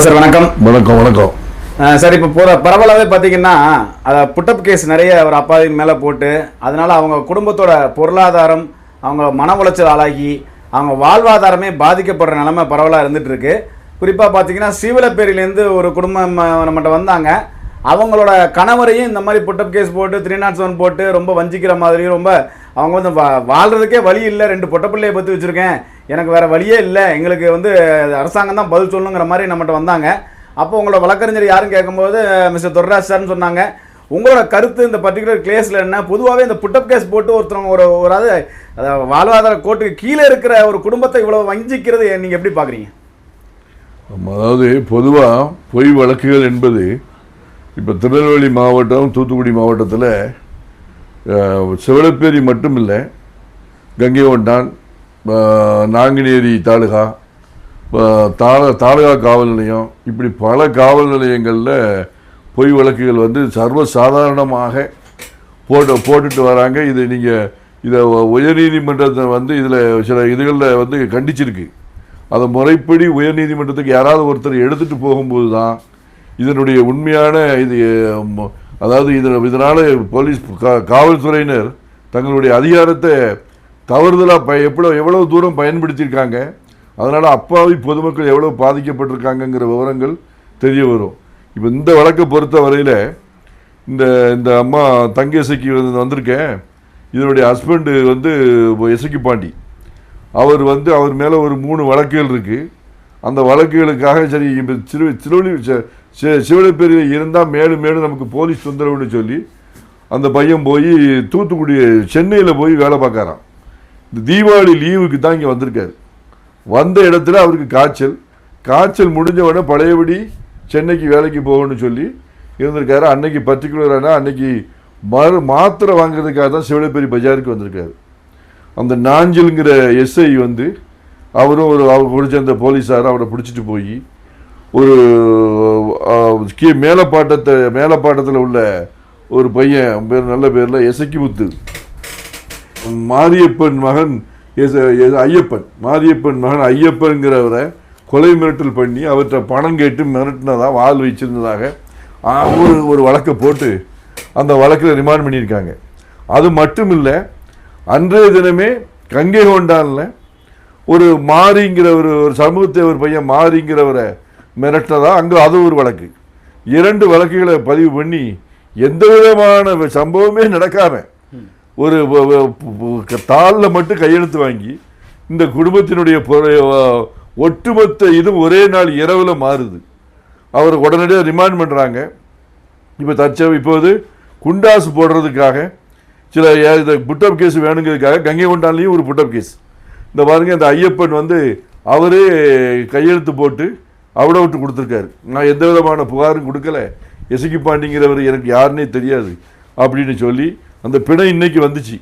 Sir வணக்கம். வணக்கம் வணக்கம் சார், இப்போ பரவலாகவே பார்த்தீங்கன்னா புட்டப் கேஸ் நிறைய ஒரு அப்பாவின் மேலே போட்டு அதனால் அவங்க குடும்பத்தோட பொருளாதாரம், அவங்க மன உளைச்சல் ஆளாகி அவங்க வாழ்வாதாரமே பாதிக்கப்படுற நிலைமை பரவலாக இருந்துகிட்டு இருக்கு. குறிப்பாக பார்த்தீங்கன்னா சீவலப்பேரியிலேருந்து ஒரு குடும்பம் நம்மகிட்ட வந்தாங்க. அவங்களோட கணவரையும் இந்த மாதிரி புட்டப் கேஸ் போட்டு 307 போட்டு ரொம்ப வஞ்சிக்கிற மாதிரியும், ரொம்ப அவங்க வந்து வாழ்கிறதுக்கே வழி இல்லை, 2 பொட்டப்பிள்ளையை பற்றி வச்சுருக்கேன், எனக்கு வேறு வழியே இல்லை, எங்களுக்கு வந்து அரசாங்கம் தான் பதில் சொல்லணுங்கிற மாதிரி நம்மகிட்ட வந்தாங்க. அப்போ உங்களோட வழக்கறிஞர் யாரும் கேட்கும்போது மிஸ்டர் துர்ராஜ் சார்னு சொன்னாங்க. உங்களோட கருத்து இந்த பர்டிகுலர் கேஸில் என்ன? பொதுவாகவே இந்த புட்டப் கேஸ் போட்டு ஒருத்தவங்க ஒரு வாழ்வாதார கோட்டுக்கு கீழே இருக்கிற ஒரு குடும்பத்தை இவ்வளோ வஞ்சிக்கிறது நீங்கள் எப்படி பார்க்குறீங்க? அதாவது பொதுவாக பொய் வழக்குகள் என்பது இப்போ திருநெல்வேலி மாவட்டம், தூத்துக்குடி மாவட்டத்தில் சிவலப்பேரி மட்டும் இல்லை, கங்கை கொண்டான், நாங்குநேரி தாலுகா, தாலுகா காவல் நிலையம், இப்படி பல காவல் நிலையங்களில் பொய் வழக்குகள் வந்து சர்வசாதாரணமாக போட்டுட்டு வராங்க. இது நீங்கள் இதை உயர்நீதிமன்றத்தை வந்து இதில் சில இதுகளில் வந்து கண்டிச்சிருக்கு. அதை முறைப்படி உயர்நீதிமன்றத்துக்கு யாராவது ஒருத்தர் எடுத்துகிட்டு போகும்போது தான் இதனுடைய உண்மையான இது, அதாவது இதனால் போலீஸ் காவல்துறையினர் தங்களுடைய அதிகாரத்தை தவறுதலாக எவ்வளோ தூரம் பயன்படுத்தியிருக்காங்க, அதனால் அப்பாவி பொதுமக்கள் எவ்வளோ பாதிக்கப்பட்டிருக்காங்கங்கிற விவரங்கள் தெரிய வரும். இப்போ இந்த வழக்கை பொறுத்த வரையில் இந்த அம்மா தங்கேசைக்கு வந்திருக்கேன், இதனுடைய ஹஸ்பண்டு வந்து எசக்கி பாண்டி, அவர் மேலே ஒரு 3 வழக்குகள் இருக்குது. அந்த வழக்குகளுக்காக சரி இப்போ சிவலப்பேரியில் இருந்தால் மேலும் நமக்கு போலீஸ் தொந்தரவுன்னு சொல்லி அந்த பையன் போய் தூத்துக்குடி சென்னையில் போய் வேலை பார்க்குறான். இந்த தீபாவளி லீவுக்கு தான் இங்கே வந்திருக்காரு. வந்த இடத்துல அவருக்கு காய்ச்சல் முடிஞ்ச உடனே பழையபடி சென்னைக்கு வேலைக்கு போகணும்னு சொல்லி இருந்திருக்காரு. அன்னைக்கு பர்டிகுலரான அன்னைக்கு மாத்திரை வாங்குறதுக்காக தான் சிவலப்பேரி பஜாருக்கு வந்திருக்காரு. அந்த நாஞ்சில்ங்கிற எஸ்ஐ வந்து அவரும் அவர் பிடிச்ச அந்த போலீஸார் அவரை பிடிச்சிட்டு போய் ஒரு மேலப்பாட்டத்தில் உள்ள ஒரு பையன் நல்ல பேரில் எசக்கி முத்து, மாரியப்பன் மகன் ஐயப்பன்கிறவரை கொலை மிரட்டல் பண்ணி அவர்கிட்ட பணம் கேட்டு மிரட்டினதாக வால் வச்சிருந்ததாக ஒரு வழக்கை போட்டு அந்த வழக்கில் ரிமாண்ட் பண்ணியிருக்காங்க. அது மட்டும் இல்லை, அன்றைய தினமே கங்கை கொண்டானில் ஒரு மாரிங்கிற ஒரு சமூகத்தை ஒரு பையன் மாரிங்கிறவரை மிரட்டினதா அங்கே அது ஒரு வழக்கு. 2 வழக்குகளை பதிவு பண்ணி எந்த விதமான சம்பவமே நடக்காமல் ஒரு தாளில் மட்டும் கையெழுத்து வாங்கி இந்த குடும்பத்தினுடைய ஒட்டுமொத்த இதுவும் ஒரே நாள் இரவில் மாறுது. அவர் உடனடியாக ரிமாண்ட் பண்ணுறாங்க. இப்போது குண்டாசு போடுறதுக்காக சில இந்த புட்டப் கேஸ் வேணுங்கிறதுக்காக கங்கை கொண்டான்லேயும் ஒரு புட்டப் கேஸ். இந்த பாருங்க, இந்த ஐயப்பன் வந்து அவரே கையெழுத்து போட்டு அவட விட்டு கொடுத்துருக்காரு. நான் எந்த விதமான புகாரும் கொடுக்கல, எசக்கி பாண்டிங்கிறவர் எனக்கு யாருன்னே தெரியாது அப்படின்னு சொல்லி அந்த பிணை இன்னைக்கு வந்துச்சு.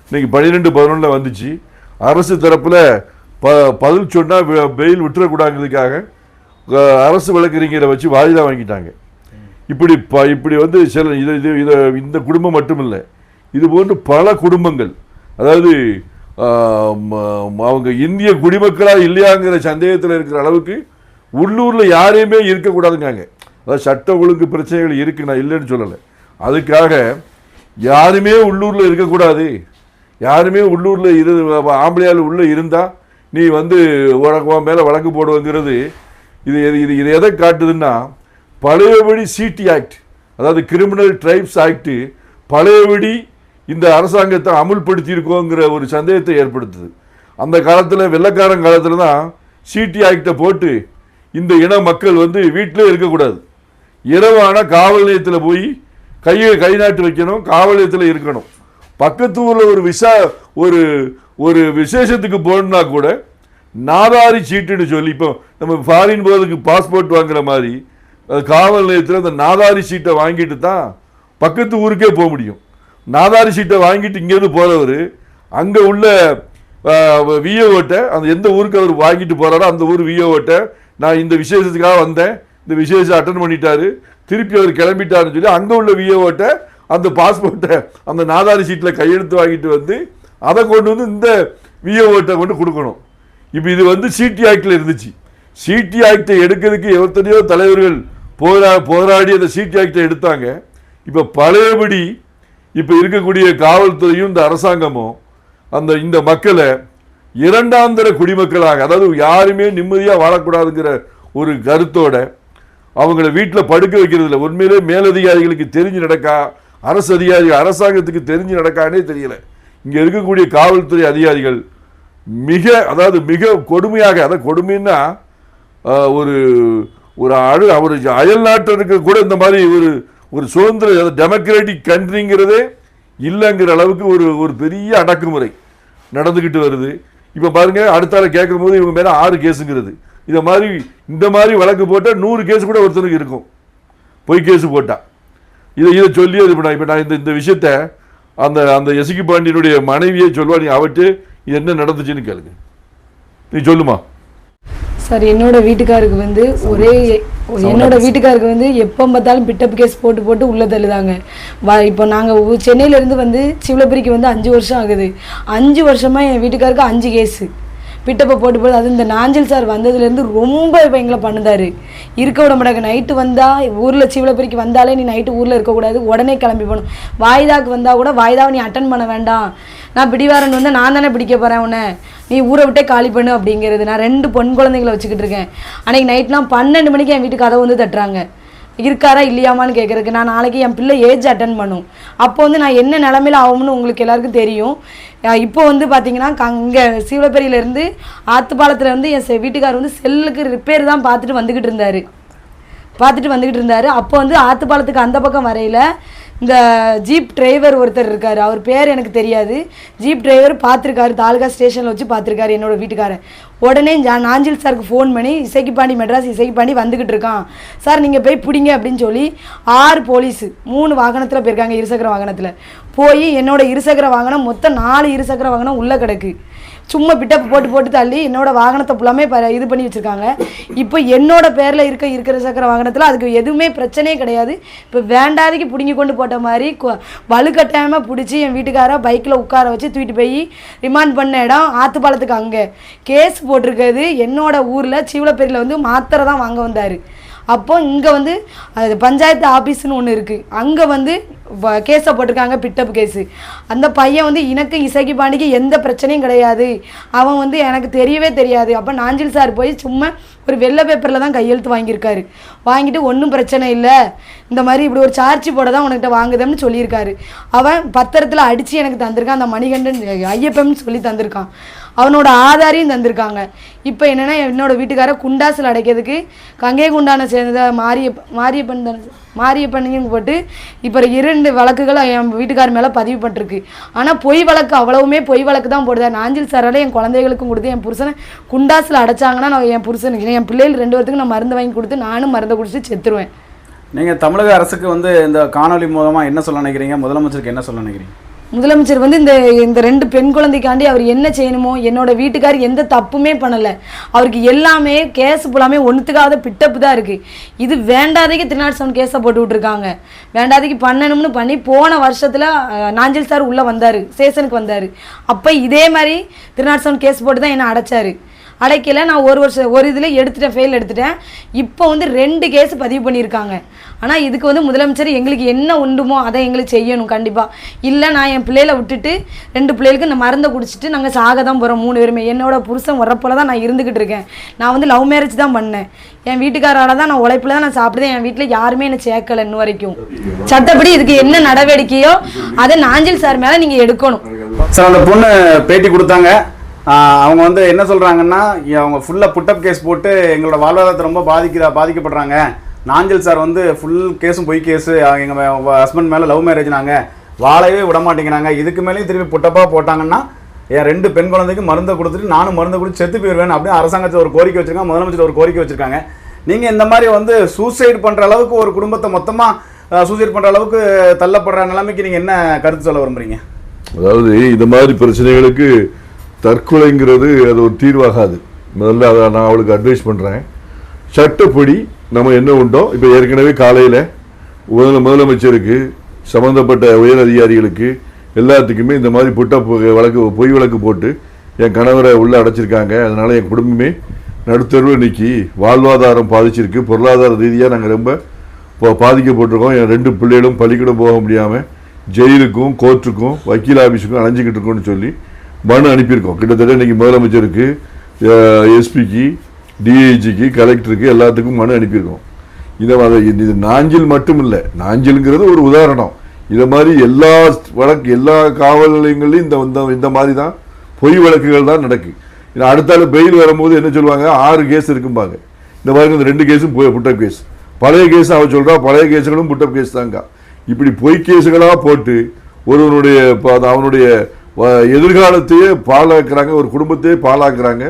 இன்னைக்கு 12/11 வந்துச்சு. அரசு தரப்பில் பதில் சொன்னால் பெயில் விட்டுறக்கூடாங்கிறதுக்காக அரசு வழக்கறிஞரை வச்சு வாயிலா வாங்கிட்டாங்க. இப்படி வந்து சில இந்த குடும்பம் மட்டும் இல்லை, இது போன்று பல குடும்பங்கள், அதாவது அவங்க இந்திய குடிமக்களாக இல்லையாங்கிற சந்தேகத்தில் இருக்கிற அளவுக்கு உள்ளூரில் யாரையுமே இருக்கக்கூடாதுங்காங்க. அதாவது சட்ட ஒழுங்கு பிரச்சனைகள் இருக்குது, நான் இல்லைன்னு சொல்லலை. அதுக்காக யாருமே உள்ளூரில் இருக்கக்கூடாது, யாருமே உள்ளூரில் ஆம்பளையால் உள்ளே இருந்தால் நீ வந்து மேலே வழக்கு போடுவங்கிறது இது எதை காட்டுதுன்னா, பழையபடி சிடி ஆக்ட், அதாவது கிரிமினல் ட்ரைப்ஸ் ஆக்ட் பழையபடி இந்த அரசாங்கத்தை அமுல்படுத்தியிருக்கோங்கிற ஒரு சந்தேகத்தை ஏற்படுத்துது. அந்த காலத்தில் வெள்ளைக்காரன் காலத்தில் தான் சிடி ஆக்டை போட்டு இந்த இன மக்கள் வந்து வீட்டிலே இருக்கக்கூடாது, இரவான காவல் நிலையத்தில் போய் கை நாட்டு வைக்கணும், காவல் நிலையத்தில் இருக்கணும். பக்கத்து ஊரில் ஒரு விசேஷத்துக்கு போகணுன்னா கூட நாதாரி சீட்டுன்னு சொல்லி, இப்போ நம்ம ஃபாரின் போகிறதுக்கு பாஸ்போர்ட் வாங்குற மாதிரி காவல் நிலையத்தில் அந்த நாதாரி சீட்டை வாங்கிட்டு தான் பக்கத்து ஊருக்கே போக முடியும். நாதாரி சீட்டை வாங்கிட்டு இங்கேருந்து போகிறவர் அங்கே உள்ள விஓட்ட, அந்த எந்த ஊருக்கு அவர் வாங்கிட்டு போகிறாரோ அந்த ஊர் விஓட்ட, நான் இந்த விசேஷத்துக்காக வந்தேன், இந்த விசேஷம் அட்டன் பண்ணிட்டாரு, திருப்பி அவர் கிளம்பிட்டாருன்னு சொல்லி அங்கே உள்ள விஓட்ட அந்த பாஸ்போர்ட்டை அந்த நாதாரி சீட்டில் கையெழுத்து வாங்கிட்டு வந்து அதை கொண்டு வந்து இந்த விஏஓட்ட கொண்டு கொடுக்கணும். இப்போ இது வந்து சிடி ஆக்டில் இருந்துச்சு. சிடி ஆக்டை எடுக்கிறதுக்கு எத்தனையோ தலைவர்கள் போராடி அந்த சிடி ஆக்டை எடுத்தாங்க. இப்போ பழையபடி இப்போ இருக்கக்கூடிய காவல்துறையும் இந்த அரசாங்கமும் இந்த மக்களை இரண்டாந்தர குடிமக்களாக, அதாவது யாருமே நிம்மதியாக வாழக்கூடாதுங்கிற ஒரு கருத்தோட அவங்கள வீட்டில் படுக்க வைக்கிறதுல உண்மையிலே மேலதிகாரிகளுக்கு தெரிஞ்சு நடக்கா, அரசாங்கத்துக்கு தெரிஞ்சு நடக்கானே தெரியல. இங்கே இருக்கக்கூடிய காவல்துறை அதிகாரிகள் மிக கொடுமையாக, அதாவது கொடுமைன்னா ஒரு அயல் நாட்டிற்கு கூட இந்த மாதிரி ஒரு சுதந்திர டெமோக்ராட்டிக் கண்ட்ரிங்கிறதே இல்லைங்கிற அளவுக்கு ஒரு பெரிய அடக்குமுறை நடந்துக்கிட்டு வருது. இப்போ பாருங்க, அடுத்தால கேட்கும் போது இவங்க மேலே 6 கேஸுங்கிறது. இந்த மாதிரி வழக்கு போட்டால் 100 கேஸ் கூட ஒருத்தருக்கு இருக்கும், பொய் கேஸு போட்டால். இதை சொல்லி இப்போ நான் இந்த விஷயத்த அந்த எஸ்கி பாண்டியனுடைய மனைவியை சொல்லுவா, நீ அவட்டு இது என்ன நடந்துச்சுன்னு கேளுங்க. நீ சொல்லுமா. சார், என்னோட வீட்டுக்காருக்கு வந்து எப்போ பார்த்தாலும் பிட்டப் கேஸ் போட்டு உள்ள தள்ளுதாங்க. இப்போ நாங்கள் சென்னையிலேருந்து வந்து சிவலப்பரிக்கு வந்து 5 வருஷம் ஆகுது. 5 வருஷமாக என் வீட்டுக்காருக்கு 5 கேஸு பிட்டப்பை போட்டு அது இந்த நாஞ்சில் சார் வந்ததுலேருந்து ரொம்ப இப்போ எங்களை பண்ணுதார். இருக்க விட மாட்டாங்க. நைட்டு வந்தால் ஊரில் சிவலப்பரிக்கு வந்தாலே நீ நைட்டு ஊரில் இருக்கக்கூடாது, உடனே கிளம்பி போகணும். வாய்தாக்கு வந்தால் கூட வாய்தாவை நீ அட்டன் பண்ண வேண்டாம், நான் பிடிவாரன் வந்து நான் தானே பிடிக்க போகிறேன் உன்னை, நீ ஊரை விட்டே காலி பண்ணு அப்படிங்கிறது. நான் 2 பொன் குழந்தைங்களை வச்சுக்கிட்டு இருக்கேன். அன்றைக்கி நைட்லாம் 12 மணிக்கு என் வீட்டுக்கு கதவை வந்து தட்டுறாங்க, இருக்காரா இல்லையாமான்னு கேட்குறதுக்கு. நான் நாளைக்கு என் பிள்ளை ஏஜ் அட்டன் பண்ணும். அப்போ வந்து நான் என்ன நிலமையில ஆகும்னு உங்களுக்கு எல்லாருக்கும் தெரியும். இப்போ வந்து பார்த்தீங்கன்னா இங்கே சிவலப்பேரியிலேருந்து ஆத்துப்பாலத்துலேருந்து என் வீட்டுக்கார் வந்து செல்லுக்கு ரிப்பேர் தான் பார்த்துட்டு வந்துக்கிட்டு இருந்தார். அப்போ வந்து ஆத்துப்பாலத்துக்கு அந்த பக்கம் வரையில் இந்த ஜீப் டிரைவர் ஒருத்தர் இருக்கார், அவர் பேர் எனக்கு தெரியாது. ஜீப் டிரைவர் பார்த்துருக்காரு, தாலுகா ஸ்டேஷனில் வச்சு பார்த்துருக்காரு என்னோடய வீட்டுக்காரன். உடனே நாஞ்சில் சாருக்கு ஃபோன் பண்ணி, மெட்ராஸ் இசைக்கு வந்துக்கிட்டு இருக்கான் சார், நீங்கள் போய் பிடிங்க அப்படின்னு சொல்லி 6 போலீஸு 3 வாகனத்தில் போயிருக்காங்க, இருசக்கர வாகனத்தில் போய் என்னோட இருசக்கர வாகனம் மொத்தம் 4 இருசக்கர வாகனம் உள்ளே கிடக்கு. சும்மா பிட்டப் போட்டு தள்ளி என்னோட வாகனத்தை ஃபுல்லாமே இது பண்ணி வச்சுருக்காங்க. இப்போ என்னோட பேரில் இருக்கிற சக்கர வாகனத்தில் அதுக்கு எதுவுமே பிரச்சனையே கிடையாது. இப்போ வேண்டாதைக்கு பிடுங்கி கொண்டு போட்ட மாதிரி வலுக்கட்டாயமாக பிடிச்சி என் வீட்டுக்கார பைக்கில் உட்கார வச்சு தூக்கிட்டு போய் ரிமாண்ட் பண்ண இடம் ஆத்துப்பாலத்துக்கு அங்கே கேஸ் போட்டிருக்கிறது என்னோட ஊரில் சிவலப்பேரியில் வந்து மாத்திரை தான் வாங்க வந்தார். அப்போ இங்கே வந்து அது பஞ்சாயத்து ஆஃபீஸ்னு ஒன்று இருக்குது, அங்கே வந்து கேஸை போட்டிருக்காங்க, பிட்டப் கேஸு. அந்த பையன் வந்து எனக்கு இசைக்கு பாண்டிக்கு எந்த பிரச்சனையும் கிடையாது, அவன் வந்து எனக்கு தெரியவே தெரியாது. அப்போ நாஞ்சில் சார் போய் சும்மா ஒரு வெள்ளை பேப்பரில் தான் கையெழுத்து வாங்கியிருக்காரு. வாங்கிட்டு ஒன்றும் பிரச்சனை இல்லை, இந்த மாதிரி இப்படி ஒரு சார்ஜ் போட தான் உனக்கிட்ட வாங்குதம்னு சொல்லியிருக்காரு. அவன் பத்திரத்தில் அடித்து எனக்கு தந்திருக்கான், அந்த மணிகண்டன் ஐயப்பன்னு சொல்லி தந்திருக்கான், அவனோட ஆதாரையும் தந்திருக்காங்க. இப்போ என்னென்னா என்னோட வீட்டுக்கார குண்டாசில் அடைக்கிறதுக்கு கங்கை குண்டானை சேர்ந்த மாரியப்பண்ணையும் போட்டு இப்போ 2 வழக்குகள் என் வீட்டுக்கார மேலே பதிவு பண்ணிருக்கு. ஆனால் பொய் வழக்கு அவ்வளவுமே பொய் வழக்கு தான் போடுதா. நாஞ்சில் சாரால் என் குழந்தைகளுக்கும் கொடுத்து என் புருஷனை குண்டாசில் அடைச்சாங்கன்னா நான் என் புருஷனுக்கு என் பிள்ளைகள் 2 பேர்த்துக்கு நான் மருந்து வாங்கி கொடுத்து நானும் மருந்தை குடிச்சிட்டு செத்துருவேன். நீங்கள் தமிழக அரசுக்கு வந்து இந்த காணொலி மூலமாக என்ன சொல்ல நினைக்கிறீங்க? முதலமைச்சருக்கு என்ன சொல்ல நினைக்கிறீங்க? முதலமைச்சர் வந்து இந்த 2 பெண் குழந்தைக்காண்டி அவர் என்ன செய்யணுமோ, என்னோட வீட்டுக்கார் எந்த தப்புமே பண்ணலை, அவருக்கு எல்லாமே கேஸ் ஃபுல்லாமே ஒன்றுத்துக்காத பிட்டப்பு தான் இருக்குது. இது வேண்டாதைக்கு 307 கேஸை போட்டு விட்ருக்காங்க. வேண்டாதைக்கு பண்ணணும்னு பண்ணி போன வருஷத்தில் நாஞ்சில் சார் உள்ளே வந்தார், ஸ்டேஷனுக்கு வந்தார். அப்போ இதே மாதிரி 307 கேஸ் போட்டு தான் என்னை அடைச்சார். அடைக்கல, நான் ஒரு இதில் ஃபெயில் எடுத்துட்டேன். இப்போ வந்து 2 கேஸ் பதிவு பண்ணியிருக்காங்க. ஆனால் இதுக்கு வந்து முதலமைச்சர் எங்களுக்கு என்ன உண்டுமோ அதை எங்களுக்கு செய்யணும் கண்டிப்பாக. இல்லை நான் என் பிள்ளைகளை விட்டுட்டு 2 பிள்ளைகளுக்கு இந்த மருந்தை குடிச்சிட்டு நாங்கள் சாக தான் போகிறோம் 3 பேருமே. என்னோட புருஷன் வரப்போல தான் நான் இருந்துக்கிட்டு இருக்கேன். நான் வந்து லவ் மேரேஜ் தான் பண்ணேன். என் வீட்டுக்காரால் தான் நான் உழைப்பில் தான் நான் சாப்பிடுதேன். என் வீட்டில் யாருமே என்னை சேர்க்கலை இன்ன வரைக்கும். சட்டப்படி இதுக்கு என்ன நடவடிக்கையோ அதை நாஞ்சில் சார் மேலே நீங்கள் எடுக்கணும். சார், அந்த பொண்ணு பேட்டி கொடுத்தாங்க. அவங்க வந்து என்ன சொல்கிறாங்கன்னா, அவங்க ஃபுல்லாக புட்டப் கேஸ் போட்டு எங்களோட வாழ்வாதாரத்தை ரொம்ப பாதிக்கப்படுறாங்க. நாஞ்சில் சார் வந்து ஃபுல் கேஸும் பொய் கேஸு, எங்கள் ஹஸ்பண்ட் மேலே லவ் மேரேஜ், நாங்கள் வாழவே விட மாட்டேங்கிறாங்க. இதுக்கு மேலேயும் திரும்பி புட்டப்பாக போட்டாங்கன்னா என் 2 பெண் குழந்தைக்கு மருந்தை கொடுத்துட்டு நானும் மருந்தை கொடுத்து செத்து போயிடுவேன் அப்படின்னு அரசாங்கத்தில் ஒரு கோரிக்கை வச்சுருக்காங்க, முதலமைச்சர் ஒரு கோரிக்கை வச்சுருக்காங்க. நீங்கள் இந்த மாதிரி வந்து சூசைட் பண்ணுற அளவுக்கு ஒரு குடும்பத்தை மொத்தமாக சூசைட் பண்ணுற அளவுக்கு தள்ளப்படுற நிலைமைக்கு நீங்கள் என்ன கருத்து சொல்ல விரும்புகிறீங்க? அதாவது இந்த மாதிரி பிரச்சனைகளுக்கு தற்கொலைங்கிறது அது ஒரு தீர்வாகாது. முதல்ல அதை நான் அவளுக்கு அட்வைஸ் பண்ணுறேன். சட்டப்படி நம்ம என்ன உண்டோ, இப்போ ஏற்கனவே காலையில் முதலமைச்சருக்கு சம்மந்தப்பட்ட உயர் அதிகாரிகளுக்கு எல்லாத்துக்குமே இந்த மாதிரி பொய் வழக்கு போட்டு என் கணவரை உள்ளே அடைச்சிருக்காங்க, அதனால் என் குடும்பமே நடுத்தருவில் நிற்கி வாழ்வாதாரம் பாதிச்சிருக்கு, பொருளாதார ரீதியாக நாங்கள் ரொம்ப பாதிக்கப்பட்டிருக்கோம். என் 2 பிள்ளைகளும் பள்ளிக்கூடம் போக முடியாமல் ஜெயிலுக்கும் கோர்ட்டுக்கும் வக்கீல் ஆஃபீஸுக்கும் அலைஞ்சிக்கிட்டு இருக்கோம்னு சொல்லி மனு அனுப்பியிருக்கோம். கிட்டத்தட்ட இன்றைக்கி முதலமைச்சருக்கு, எஸ்பிக்கு, டிஐஜிக்கு, கலெக்டருக்கு எல்லாத்துக்கும் மனு அனுப்பியிருக்கோம். இது நாஞ்சில் மட்டும் இல்லை, நாஞ்சிலுங்கிறது ஒரு உதாரணம். இதை மாதிரி எல்லா காவல் நிலையங்கள்லையும் இந்த மாதிரி தான் பொய் வழக்குகள் தான் நடக்கு. அடுத்தாலும் பெயில் வரும்போது என்ன சொல்லுவாங்க, 6 கேஸ் இருக்கும்பாங்க. இந்த மாதிரி இந்த 2 கேஸும் புட்டப் கேஸ். பழைய கேஸ் அவன் சொல்கிறா, பழைய கேஸுகளும் புட்டப் கேஸ் தாங்க. இப்படி பொய் கேஸுகளாக போட்டு அவனுடைய எதிர்காலத்தையே பாழாக்குறாங்க, ஒரு குடும்பத்தையே பாழாக்குறாங்க.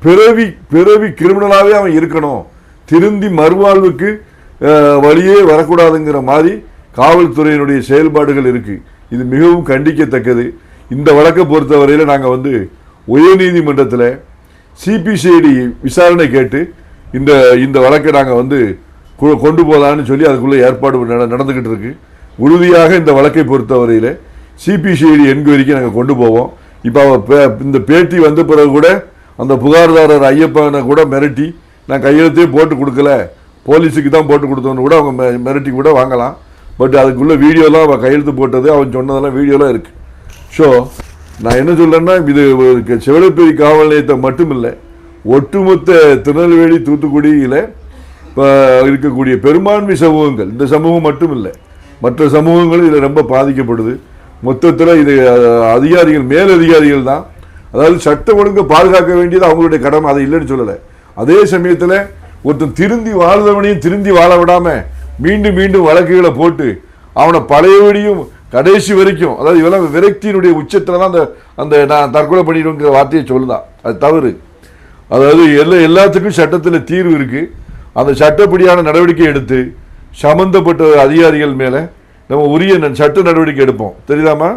பிறவி கிரிமினலாகவே அவன் இருக்கணும், திருந்தி மறுவாழ்வுக்கு வழியே வரக்கூடாதுங்கிற மாதிரி காவல்துறையினுடைய செயல்பாடுகள் இருக்குது. இது மிகவும் கண்டிக்கத்தக்கது. இந்த வழக்கை பொறுத்தவரையில் நாங்கள் உயர்நீதிமன்றத்தில் சிபிசிஐடி விசாரணை கேட்டு இந்த வழக்கை நாங்கள் கொண்டு போகலான்னு சொல்லி அதுக்குள்ளே ஏற்பாடு நடந்துக்கிட்டு இருக்கு. உறுதியாக இந்த வழக்கை பொறுத்தவரையில் சிபிசிஐடி என்கொயரிக்கு நாங்கள் கொண்டு போவோம். இப்போ இந்த பேட்டி வந்த பிறகு கூட அந்த புகார்தாரர் ஐயப்பனை கூட மிரட்டி நான் கையெழுத்தே போட்டு கொடுக்கல, போலீஸுக்கு தான் போட்டு கொடுத்தோன்னு கூட அவங்க மிரட்டி கூட வாங்கலாம். பட் அதுக்குள்ளே வீடியோலாம் அவன் கையெழுத்து போட்டது, அவன் சொன்னதெல்லாம் வீடியோலாம் இருக்குது. ஸோ நான் என்ன சொல்கிறேன்னா, இது செவலப்பேரி காவல் நிலையத்தை மட்டும் இல்லை, ஒட்டுமொத்த திருநெல்வேலி தூத்துக்குடியில் இருக்கக்கூடிய பெரும்பான்மை சமூகங்கள், இந்த சமூகம் மட்டும் இல்லை மற்ற சமூகங்கள் இதில் ரொம்ப பாதிக்கப்படுது. மொத்தத்தில் இது அதிகாரிகள், மேலதிகாரிகள் தான், அதாவது சட்ட ஒழுங்கை பாதுகாக்க வேண்டியது அவங்களுடைய கடமை, அதை இல்லைன்னு சொல்லலை. அதே சமயத்தில் ஒருத்தன் திருந்தி வாழ்ந்தவனையும் திருந்தி வாழ விடாமல் மீண்டும் மீண்டும் வழக்குகளை போட்டு அவனை பழையபடியும் கடைசி வரைக்கும், அதாவது இவெல்லாம் விரக்தியினுடைய உச்சத்தில் தான் அந்த நான் தற்கொலை பண்ணிடுங்கிற வார்த்தையை சொல்லுதான். அது தவறு. அதாவது எல்லாத்துக்கும் சட்டத்தில் தீர்வு இருக்குது. அந்த சட்டப்படியான நடவடிக்கை எடுத்து சம்பந்தப்பட்ட அதிகாரிகள் மேலே நம்ம உரிய சட்ட நடவடிக்கை எடுப்போம். தெரியுதாமா?